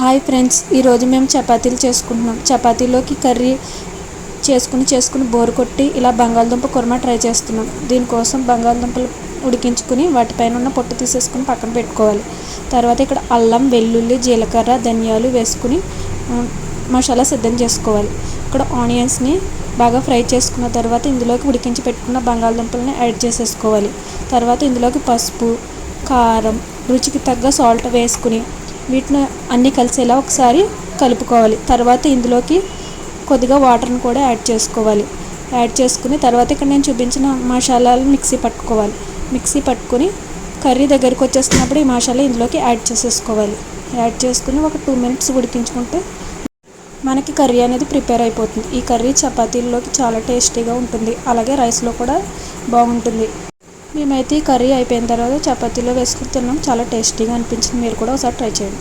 Hi friends, ఈరోజు మేము చపాతీలు చేసుకుంటున్నాం. చపాతీలోకి కర్రీ చేసుకుని బోరు కొట్టి ఇలా బంగాళదుంప కుర్మా ట్రై చేస్తున్నాం. దీనికోసం బంగాళదుంపలు ఉడికించుకుని వాటిపైన ఉన్న పొట్టు తీసేసుకుని పక్కన పెట్టుకోవాలి. తర్వాత ఇక్కడ అల్లం, వెల్లుల్లి, జీలకర్ర, ధనియాలు వేసుకుని మసాలా సిద్ధం చేసుకోవాలి. ఇక్కడ ఆనియన్స్ని బాగా ఫ్రై చేసుకున్న తర్వాత ఇందులోకి ఉడికించి పెట్టుకున్న బంగాళదుంపలని యాడ్ చేసేసుకోవాలి. తర్వాత ఇందులోకి పసుపు, కారం, రుచికి తగ్గ సాల్ట్ వేసుకుని వీటిని అన్నీ కలిసేలా ఒకసారి కలుపుకోవాలి. తర్వాత ఇందులోకి కొద్దిగా వాటర్ని కూడా యాడ్ చేసుకోవాలి. యాడ్ చేసుకుని తర్వాత ఇక్కడ నేను చూపించిన మసాలాలు మిక్సీ పట్టుకొని కర్రీ దగ్గరికి వచ్చేస్తున్నప్పుడు ఈ మసాలా ఇందులోకి యాడ్ చేసేసుకోవాలి. యాడ్ చేసుకుని ఒక 2 minutes ఉడికించుకుంటే మనకి కర్రీ అనేది ప్రిపేర్ అయిపోతుంది. ఈ కర్రీ చపాతీల్లోకి చాలా టేస్టీగా ఉంటుంది, అలాగే రైస్లో కూడా బాగుంటుంది. మేమైతే ఈ కర్రీ అయిపోయిన తర్వాత చపాతీలో వేసుకుని తిన్నాం. చాలా టేస్టీగా అనిపించింది. మీరు కూడా ఒకసారి ట్రై చేయండి.